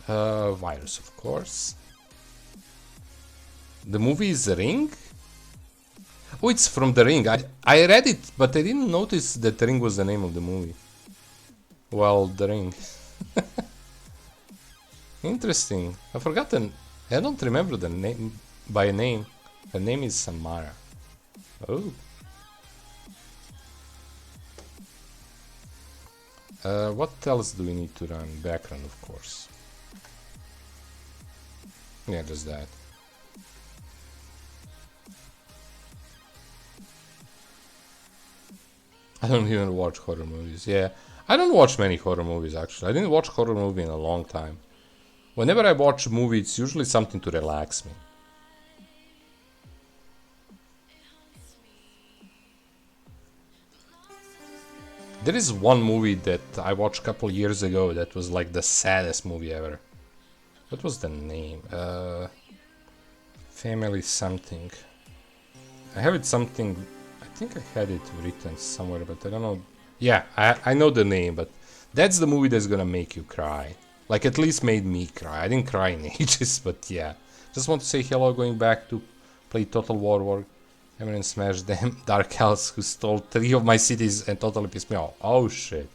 Virus, of course. The movie is The Ring? Oh, it's from The Ring. I read it, but I didn't notice that The Ring was the name of the movie. Well, The Ring. Interesting. I forgotten. I don't remember the name by name. Her name is Samara. Oh. What else do we need to run? Background, of course. Yeah, just that. I don't even watch horror movies. Yeah, I don't watch many horror movies actually. I didn't watch horror movie in a long time. Whenever I watch a movie, it's usually something to relax me. There is one movie that I watched a couple years ago that was like the saddest movie ever. What was the name? Family something. I have it something. I think I had it written somewhere, but I don't know. Yeah, I know the name, but that's the movie that's gonna make you cry. Like, at least made me cry. I didn't cry in ages, but yeah. Just want to say hello, going back to play Total War. Eminem smashed them Dark Elves who stole 3 of my cities and totally pissed me off. Oh shit.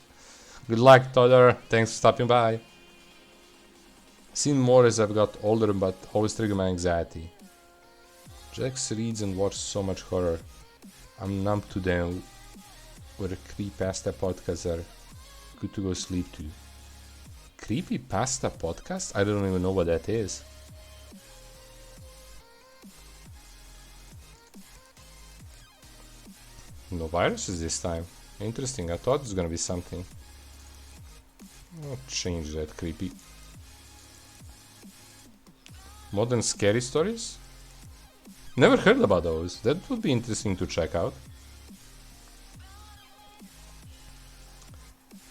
Good luck, Todder. Thanks for stopping by. Seen more as I've got older, but always trigger my anxiety. Jax reads and watches so much horror. I'm numb to them. Where creepypasta podcasts are good to go sleep to. Creepypasta podcast? I don't even know what that is. No viruses this time. Interesting. I thought it was gonna be something. I'll change that. Creepy. Modern scary stories? Never heard about those. That would be interesting to check out.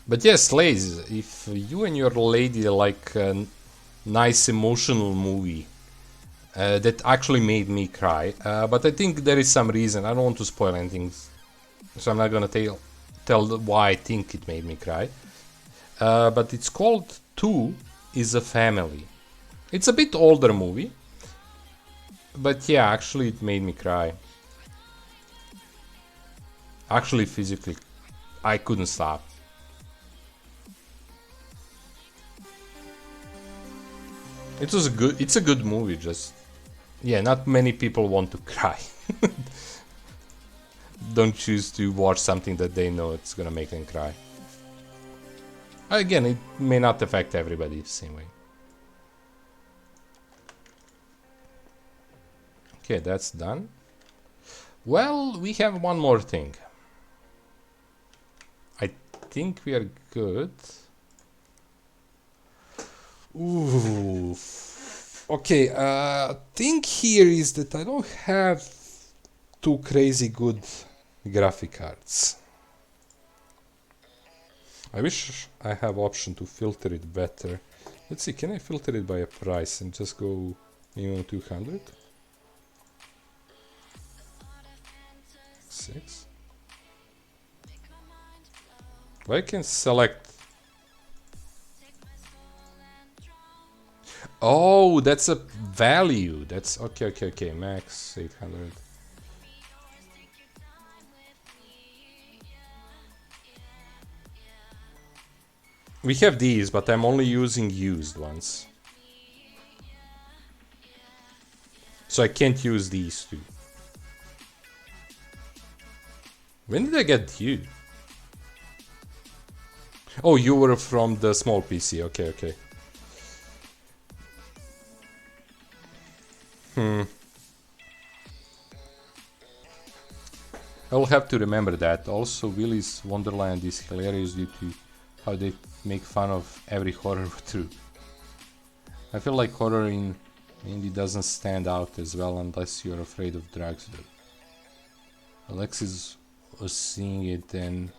But yes, Lays, if you and your lady like a nice emotional movie that actually made me cry, but I think there is some reason. I don't want to spoil anything, so I'm not gonna tell why I think it made me cry. But it's called Two is a Family. It's a bit older movie, but yeah, actually it made me cry. Actually, physically, I couldn't stop. It's a good movie, just yeah, not many people want to cry. Don't choose to watch something that they know it's gonna make them cry. Again, it may not affect everybody the same way. Okay, that's done. Well, we have one more thing. I think we are good. Ooh. Okay, thing here is that I don't have too crazy good graphic cards. I wish I have option to filter it better. Let's see, can I filter it by a price and just go minimum 200? 6. I can select. Oh, that's a value. That's okay. Max 800. We have these, but I'm only using used ones. So I can't use these two. When did I get you? Oh, you were from the small PC. Okay. I'll have to remember that. Also, Willy's Wonderland is hilarious due to how they make fun of every horror through. I feel like horror in indie doesn't stand out as well unless you're afraid of drugs. Alexis was seeing it and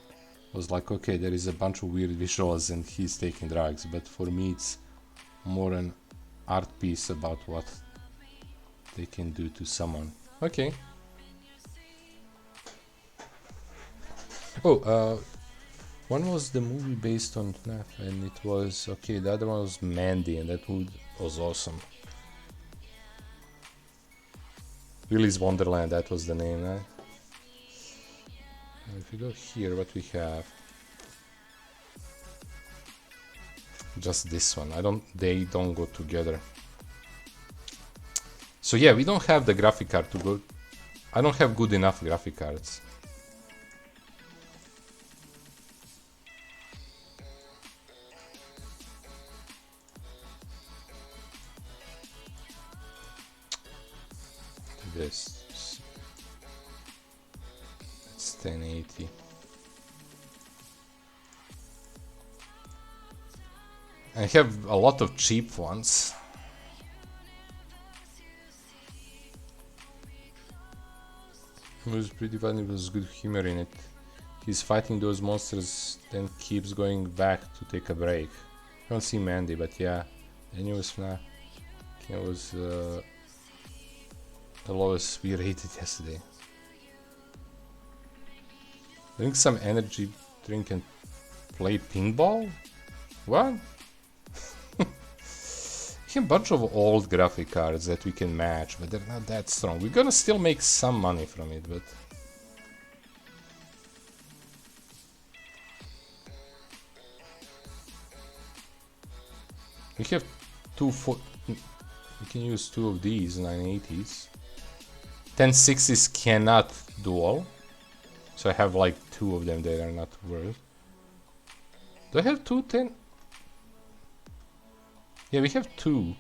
was like, okay, there is a bunch of weird visuals and he's taking drugs, but for me it's more an art piece about what they can do to someone. Okay. Oh, One was the movie based on FNAF, and it was okay. The other one was Mandy, and that movie was awesome. Willy's Wonderland, that was the name, right? And if we go here, what we have? Just this one. They don't go together. So yeah, we don't have the graphic card to go. I don't have good enough graphic cards. This. It's 1080. I have a lot of cheap ones. It was pretty funny, there was good humor in it. He's fighting those monsters, then keeps going back to take a break. I don't see Mandy, but yeah. The newest FNAF. It was the lowest we rated yesterday. Drink some energy drink and play pinball? What? We have a bunch of old graphic cards that we can match, but they're not that strong. We're gonna still make some money from it, but... We have we can use two of these 980s. 1060s cannot dual. So I have like two of them that are not worth. Do I have two 10? Yeah, we have two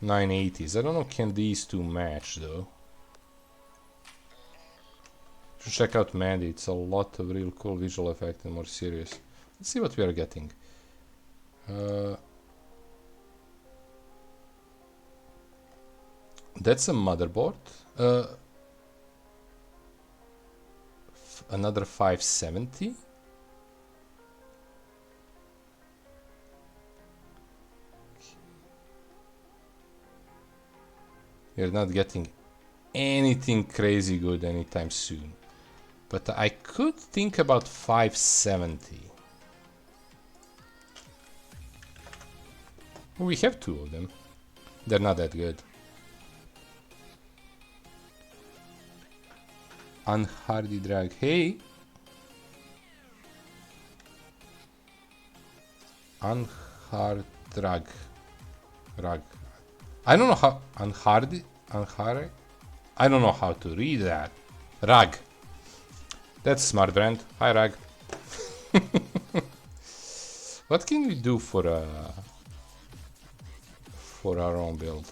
980s. I don't know, can these two match though? Should check out Mandy. It's a lot of real cool visual effect and more serious. Let's see what we are getting. That's a motherboard. Another 570. We're not getting anything crazy good anytime soon. But I could think about 570. We have two of them. They're not that good. Unhardy drag. Hey! Unhard drag. Rag. I don't know how. Unhardy? Unhard? I don't know how to read that. Rag. That's smart brand. Hi, Rag. What can we do for our own build?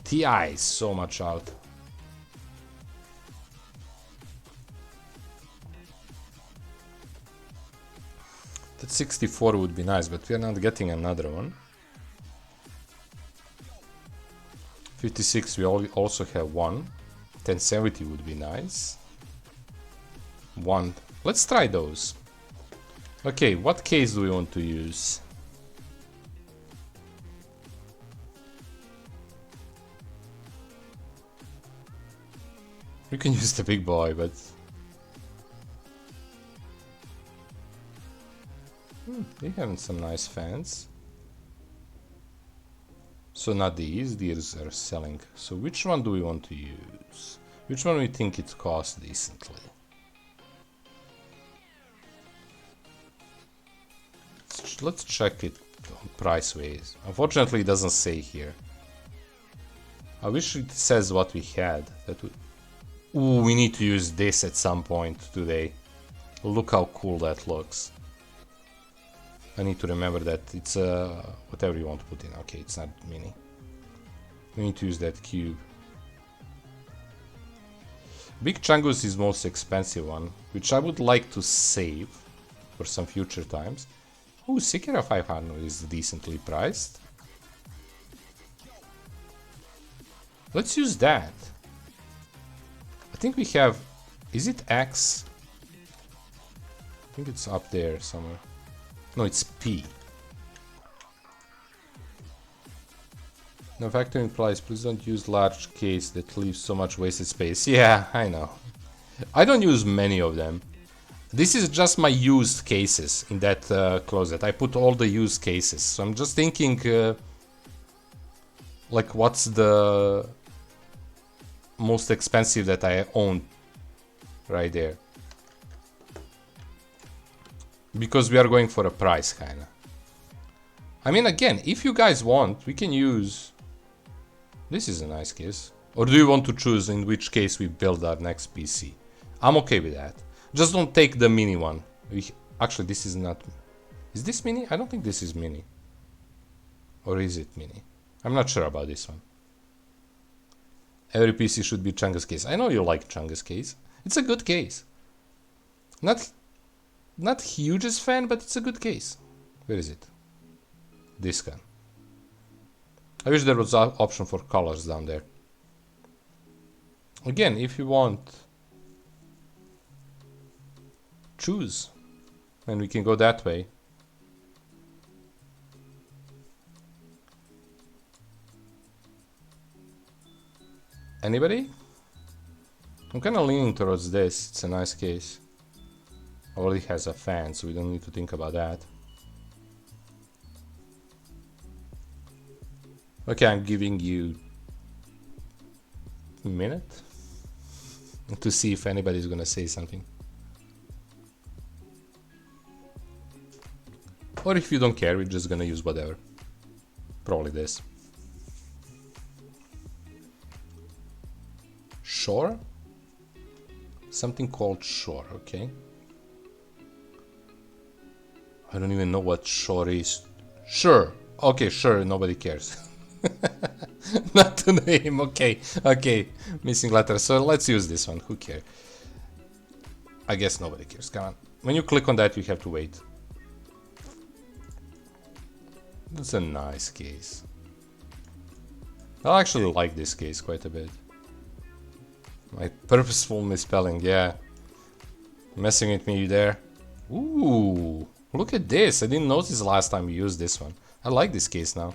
TI is so much out. That 64 would be nice, but we are not getting another one. 56 we also have one. 1070 would be nice. One. Let's try those. Okay, what case do we want to use? We can use the big boy, but... They have some nice fans. So not these are selling. So which one do we want to use? Which one we think it costs decently? Let's check it on price ways. Unfortunately it doesn't say here. I wish it says what we had. That would... Ooh, we need to use this at some point today. Look how cool that looks. I need to remember that it's whatever you want to put in. Okay, it's not mini. We need to use that cube. Big Changus is most expensive one, which I would like to save for some future times. Ooh, Sekira 500 is decently priced. Let's use that. I think we have... Is it X? I think it's up there somewhere. No, it's P. No factoring price. Please don't use large case that leaves so much wasted space. Yeah, I know. I don't use many of them. This is just my used cases in that closet. I put all the used cases. So I'm just thinking, like, what's the most expensive that I own right there? Because we are going for a price, kinda. I mean, again, if you guys want, we can use... This is a nice case. Or do you want to choose in which case we build our next PC? I'm okay with that. Just don't take the mini one. Actually, this is not... Is this mini? I don't think this is mini. Or is it mini? I'm not sure about this one. Every PC should be Chungus case. I know you like Chungus case. It's a good case. Not hugest fan, but it's a good case. Where is it? This one. I wish there was an option for colors down there. Again, if you want, choose, and we can go that way. Anybody? I'm kind of leaning towards this. It's a nice case. Already has a fan, so we don't need to think about that. Okay, I'm giving you a minute to see if anybody's gonna say something. Or if you don't care, we're just gonna use whatever. Probably this. Shore? Something called Shore, okay. I don't even know what Shore is. Sure. Okay, sure, nobody cares. Not the name, okay. Okay, missing letter. So let's use this one, who cares? I guess nobody cares, come on. When you click on that, you have to wait. That's a nice case. I actually like this case quite a bit. My purposeful misspelling, yeah. Messing with me there. Ooh, look at this. I didn't notice last time we used this one. I like this case now.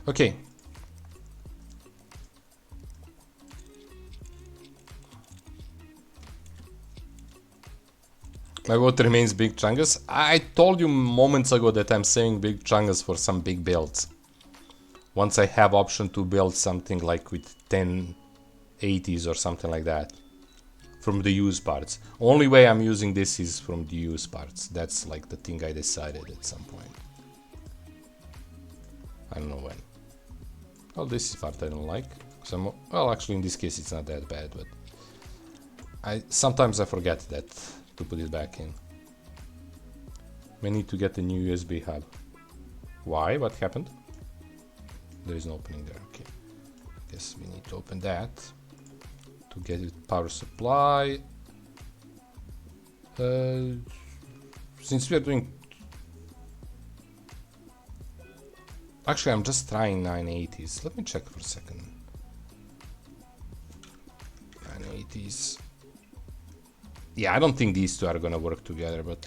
Okay. My vote remains Big Chungus. I told you moments ago that I'm saving Big Chungus for some big builds. Once I have option to build something like with 1080s or something like that. From the used parts. Only way I'm using this is from the used parts. That's like the thing I decided at some point. I don't know when. Well, this is part I don't like. Well, actually in this case it's not that bad, but sometimes I forget that to put it back in. We need to get a new USB hub. Why? What happened? There is no opening there. Okay. Guess we need to open that to get it power supply. Since we are doing... Actually, I'm just trying 980s. Let me check for a second. 980s. Yeah, I don't think these two are gonna work together, but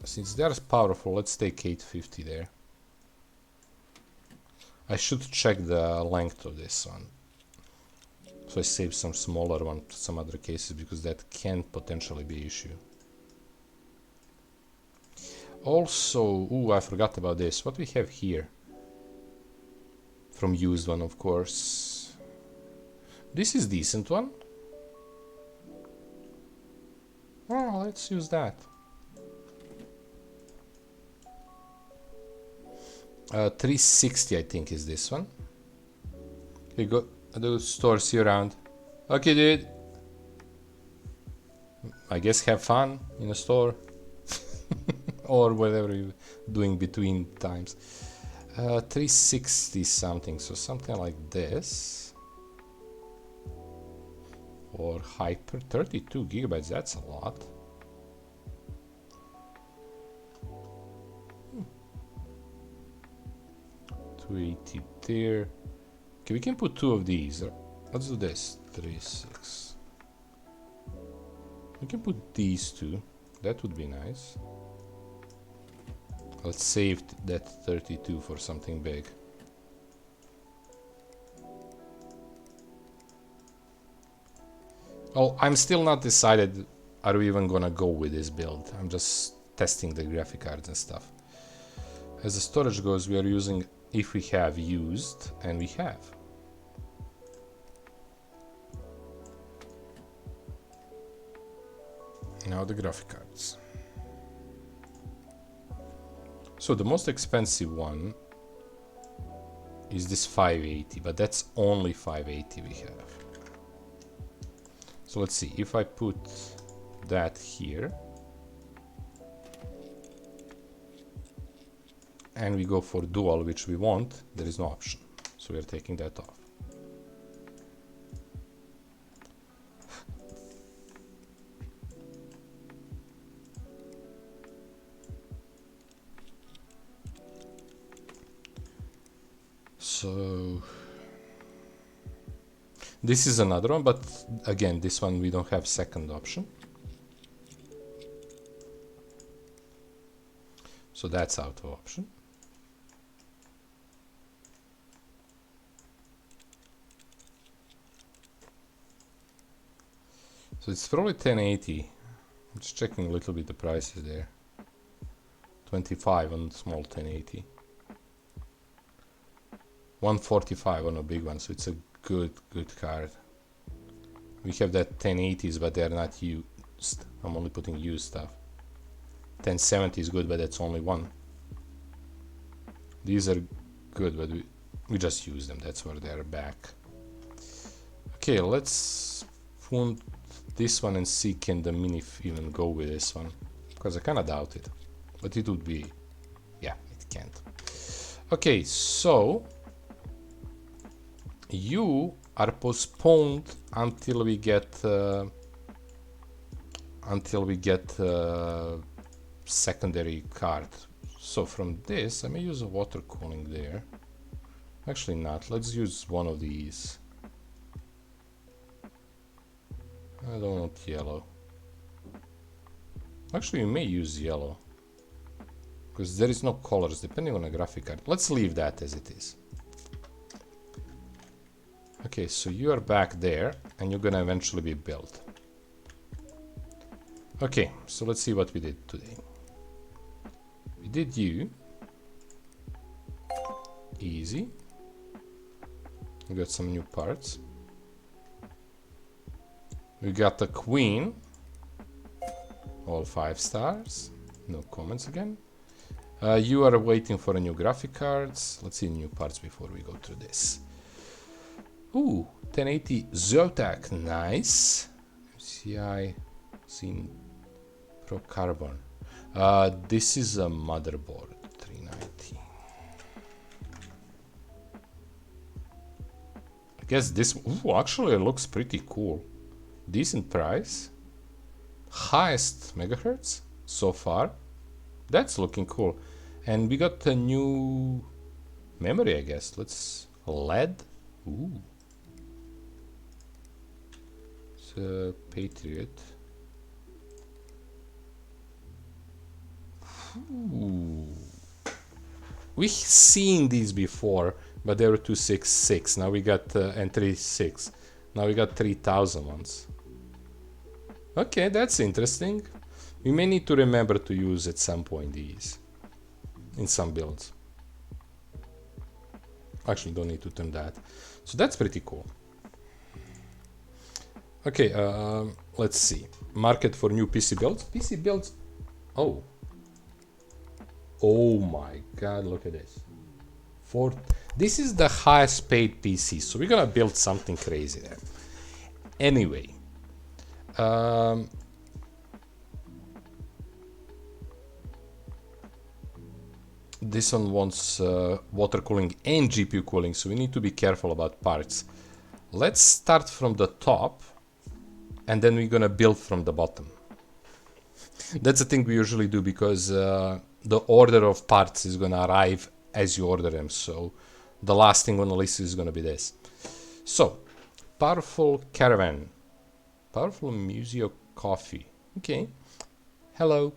since they're powerful, let's take 850 there. I should check the length of this one. So I save some smaller one to some other cases, because that can potentially be an issue. Also, ooh, I forgot about this. What we have here? From used one, of course. This is decent one. Oh, let's use that. 360, I think, is this one. Okay, go to the store, see you around. Okay, dude. I guess have fun in a store. Or whatever you're doing between times. 360 something, so something like this. Or hyper 32 gigabytes, that's a lot. 280 there. Okay, we can put two of these. Let's do this. 36. We can put these two. That would be nice. Let's save that 32 for something big. Well, I'm still not decided are we even gonna go with this build? I'm just testing the graphic cards and stuff. As the storage goes, we are using if we have used, and we have. Now the graphic cards. So the most expensive one is this 580, but that's only 580 we have. So let's see, if I put that here and we go for dual, which we want, there is no option, so we are taking that off. So this is another one, but again, this one we don't have second option. So that's out of option. So it's probably 1080. I'm just checking a little bit the prices there. 25 on small 1080. 145 on a big one, so it's a good card. We have that 1080s, but they're not used. I'm only putting used stuff. 1070 is good, but that's only one. These are good, but we just use them. That's where they're back. Okay, let's put this one and see can the mini even go with this one, because I kind of doubt it, but it would be, yeah, it can't. Okay, so you are postponed until we get secondary card. So from this, I may use a water cooling there. Actually not. Let's use one of these. I don't want yellow. Actually, we may use yellow because there is no colors depending on a graphic card. Let's leave that as it is. Okay, so you are back there and you're gonna eventually be built. Okay, so let's see what we did today. We did you. Easy. We got some new parts. We got the queen. All 5 stars. No comments again. You are waiting for a new graphic cards. Let's see new parts before we go through this. Ooh, 1080 Zotac, nice. MCI Scene Pro Carbon. This is a motherboard, 390. I guess this, ooh, actually it looks pretty cool. Decent price. Highest megahertz so far. That's looking cool. And we got a new memory, I guess. Let's LED. Ooh. It's a Patriot. Ooh. We've seen these before, but they were 266. Now we got and 36. Now we got 3000 ones. Okay, that's interesting. We may need to remember to use at some point these in some builds. Actually, don't need to turn that. So that's pretty cool. Okay, let's see. Market for new PC builds. PC builds. Oh. Oh my god, look at this. This is the highest paid PC, so we're gonna build something crazy there. Anyway. This one wants water cooling and GPU cooling, so we need to be careful about parts. Let's start from the top, and then we're gonna build from the bottom. That's the thing we usually do, because the order of parts is gonna arrive as you order them, so the last thing on the list is gonna be this. So, powerful caravan. Powerful Museo coffee. Okay. Hello.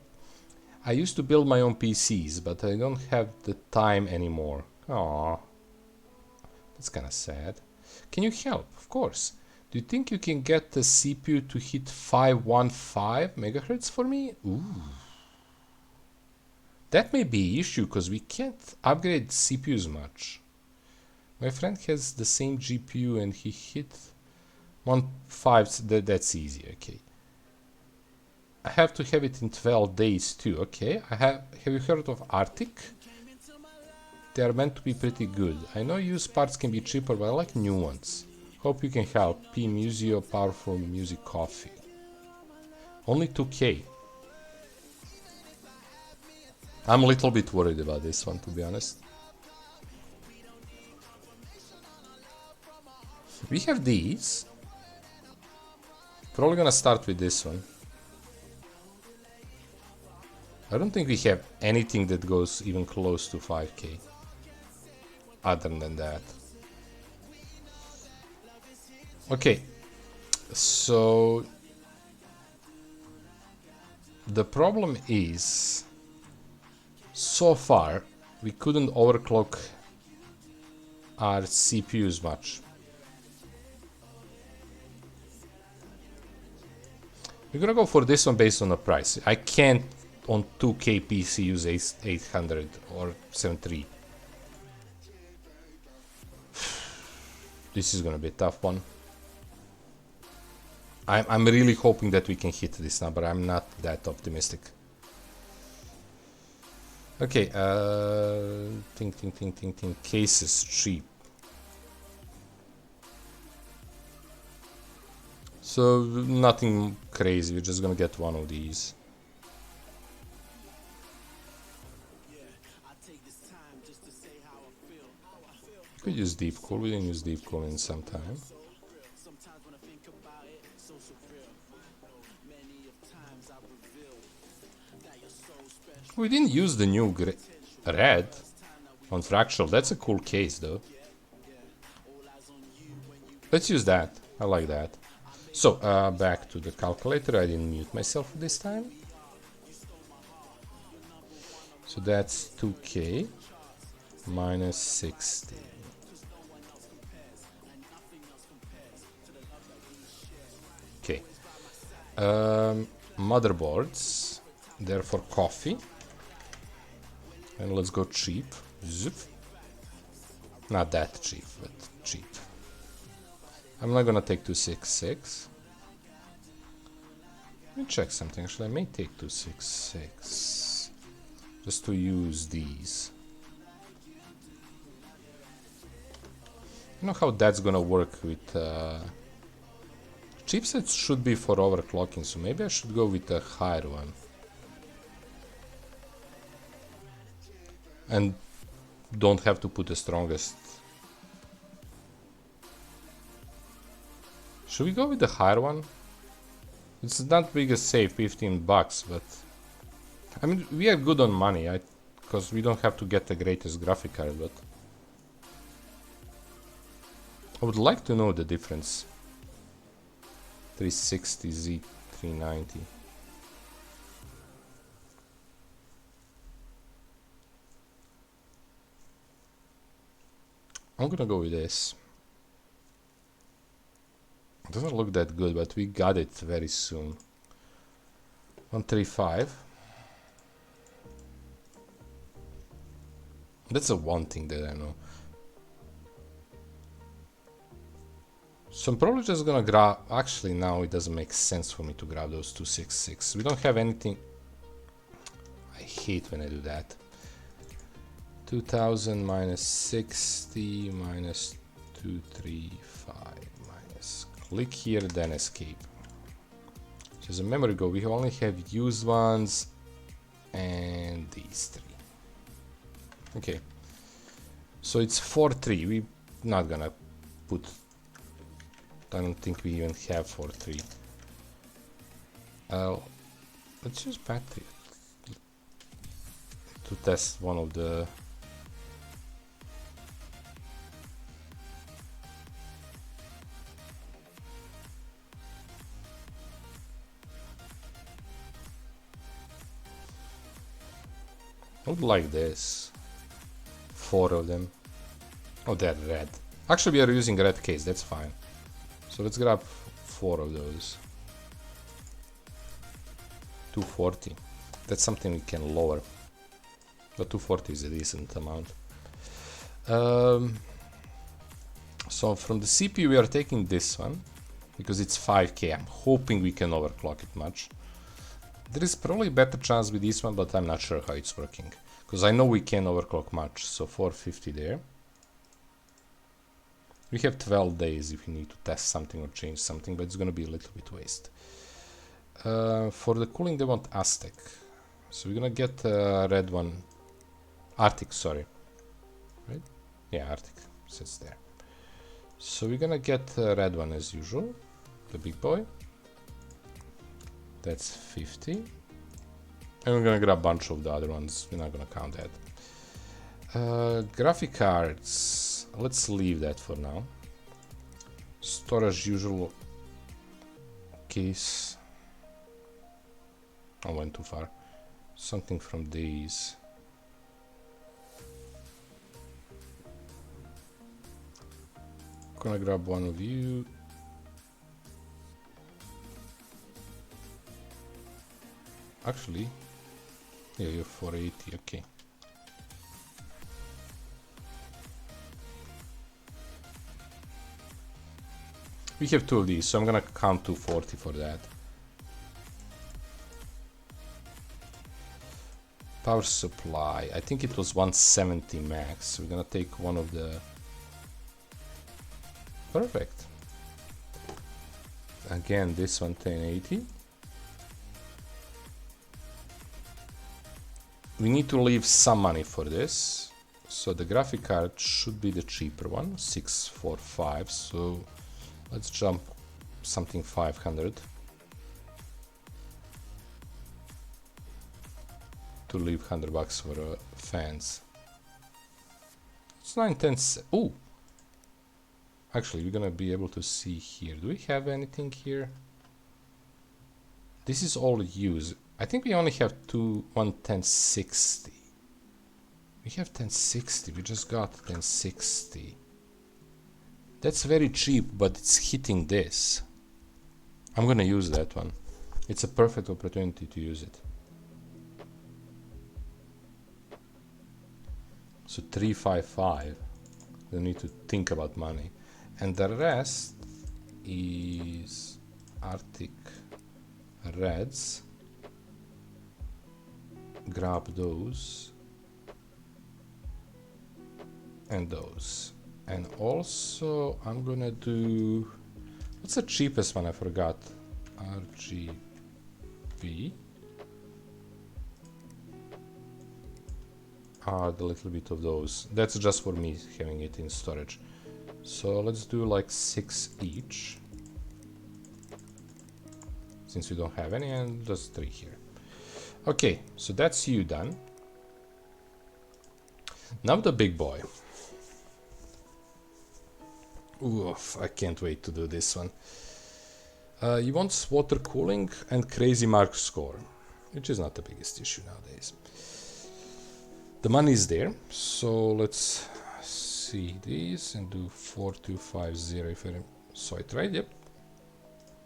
I used to build my own PCs, but I don't have the time anymore. Aww. That's kind of sad. Can you help? Of course. Do you think you can get the CPU to hit 515 megahertz for me? Ooh. That may be an issue because we can't upgrade CPUs much. My friend has the same GPU and he hit 1.5. That's easy, okay. I have to have it in 12 days too, okay. Have you heard of Arctic? They are meant to be pretty good. I know used parts can be cheaper, but I like new ones. Hope you can help. P. Museo, Powerful Music Coffee. Only 2K. I'm a little bit worried about this one, to be honest. We have these. Probably gonna start with this one. I don't think we have anything that goes even close to 5K. Other than that. Okay. So the problem is, so far we couldn't overclock our CPUs much. We're gonna go for this one based on the price. I can't on 2K PC use 800 or 73. This is gonna be a tough one. I'm really hoping that we can hit this number. I'm not that optimistic. Okay, think. Case is cheap. So nothing crazy. We're just gonna get one of these. We could use deep cool. We didn't use deep cool in some time. We didn't use the new red on fractal. That's a cool case though. Let's use that. I like that. So back to the calculator. I didn't mute myself this time. So that's 2K minus 60. Okay. Motherboards. They're for coffee. And let's go cheap. Zip. Not that cheap, but cheap. I'm not gonna take 266. Let me check something. Actually, I may take 266. Just to use these. You know how that's gonna work with... chipsets should be for overclocking, so maybe I should go with a higher one. And don't have to put the strongest. Should we go with the higher one? It's not biggest save, 15 bucks, but I mean we are good on money, because we don't have to get the greatest graphic card, but I would like to know the difference. 360Z 390. I'm gonna go with this. It doesn't look that good, but we got it very soon. 135. That's the one thing that I know. So I'm probably just gonna grab... Actually, now it doesn't make sense for me to grab those 266. We don't have anything... I hate when I do that. 2000 minus 60 minus 235 minus... Click here, then escape. So as a memory go, we only have used ones and these three. Okay. So it's 4-3. We're not gonna put... I don't think we even have 4-3. Let's use battery to test one of the... I would like this. 4 of them. Oh, they're red. Actually, we are using red case, that's fine. So let's grab 4 of those. 240. That's something we can lower. But 240 is a decent amount. So from the CPU we are taking this one because it's 5K. I'm hoping we can overclock it much. There is probably a better chance with this one, but I'm not sure how it's working. Because I know we can overclock much. So 450 there. We have 12 days if we need to test something or change something, but it's going to be a little bit waste. For the cooling they want Aztec. So we're going to get a red one. Arctic, sorry. Right? Yeah, Arctic. Sits there. So we're gonna get a red one as usual. The big boy. That's 50. And we're gonna grab a bunch of the other ones. We're not gonna count that. Graphic cards. Let's leave that for now. Storage usual. Case. I went too far. Something from these. Gonna grab one of you. Actually, yeah, you're 480, okay. We have 2 of these, so I'm gonna count 240 for that. Power supply, I think it was 170 max. We're gonna take one of the... Perfect. Again, this one 1080. We need to leave some money for this. So the graphic card should be the cheaper one, 645. So let's jump something 500 to leave 100 bucks for fans. It's 910. Ooh. Actually, we're gonna be able to see here. Do we have anything here? This is all used. I think we only have 1060. We have 1060. We just got 1060. That's very cheap, but it's hitting this. I'm gonna use that one. It's a perfect opportunity to use it. So 355. Don't need to think about money. And the rest is Arctic Reds. Grab those and those. And also I'm gonna do... What's the cheapest one? I forgot. RGB. Add a little bit of those. That's just for me having it in storage. So let's do like 6 each, since we don't have any, and just 3 here. Okay, so that's you done. Now the big boy. Oof, I can't wait to do this one. He wants water cooling and crazy mark score, which is not the biggest issue nowadays. The money is there, so let's see these and do 4250 if I saw it right. Yep,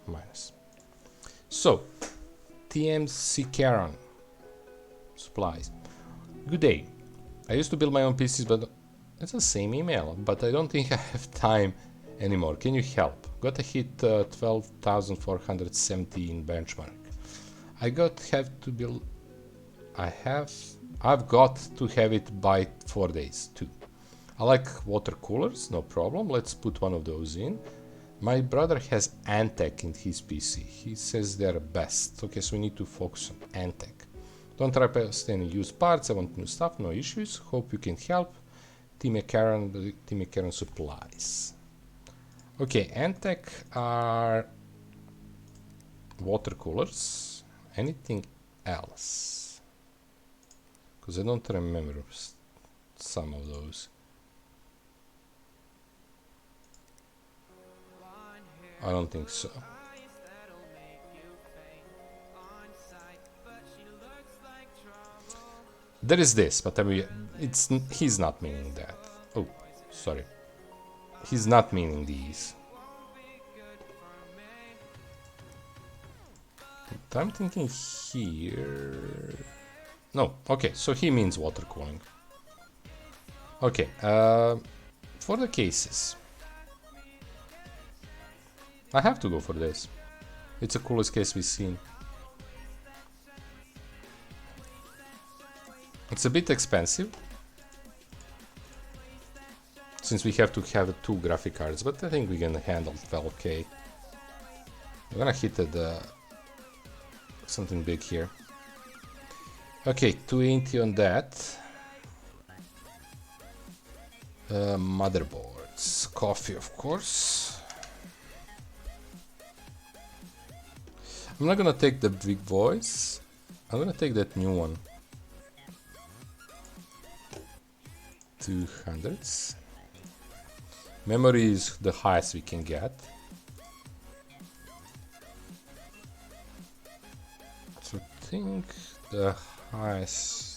minus. So TMC Karen supplies. Good day. I used to build my own PCs, but it's the same email, but I don't think I have time anymore. Can you help? Got to hit 12,470 in benchmark. I've got to have it by 4 days too. I like water coolers, no problem. Let's put one of those in. My brother has Antec in his PC. He says they're best. Okay, so we need to focus on Antec. Don't trust any used parts. I want new stuff, no issues. Hope you can help. Team Karen supplies. Okay, Antec are water coolers. Anything else? Because I don't remember some of those. I don't think so. There is this, but I mean, he's not meaning that. Oh, sorry. He's not meaning these. So I'm thinking here. No, okay, so he means water cooling. Okay, for the cases, I have to go for this. It's the coolest case we've seen. It's a bit expensive, since we have to have 2 graphic cards, but I think we can handle 12k. I'm gonna hit something big here. Okay, 280 on that. Motherboards, coffee of course. I'm not gonna take the big voice. I'm gonna take that new one. 200s. Memory is the highest we can get. So I think the highest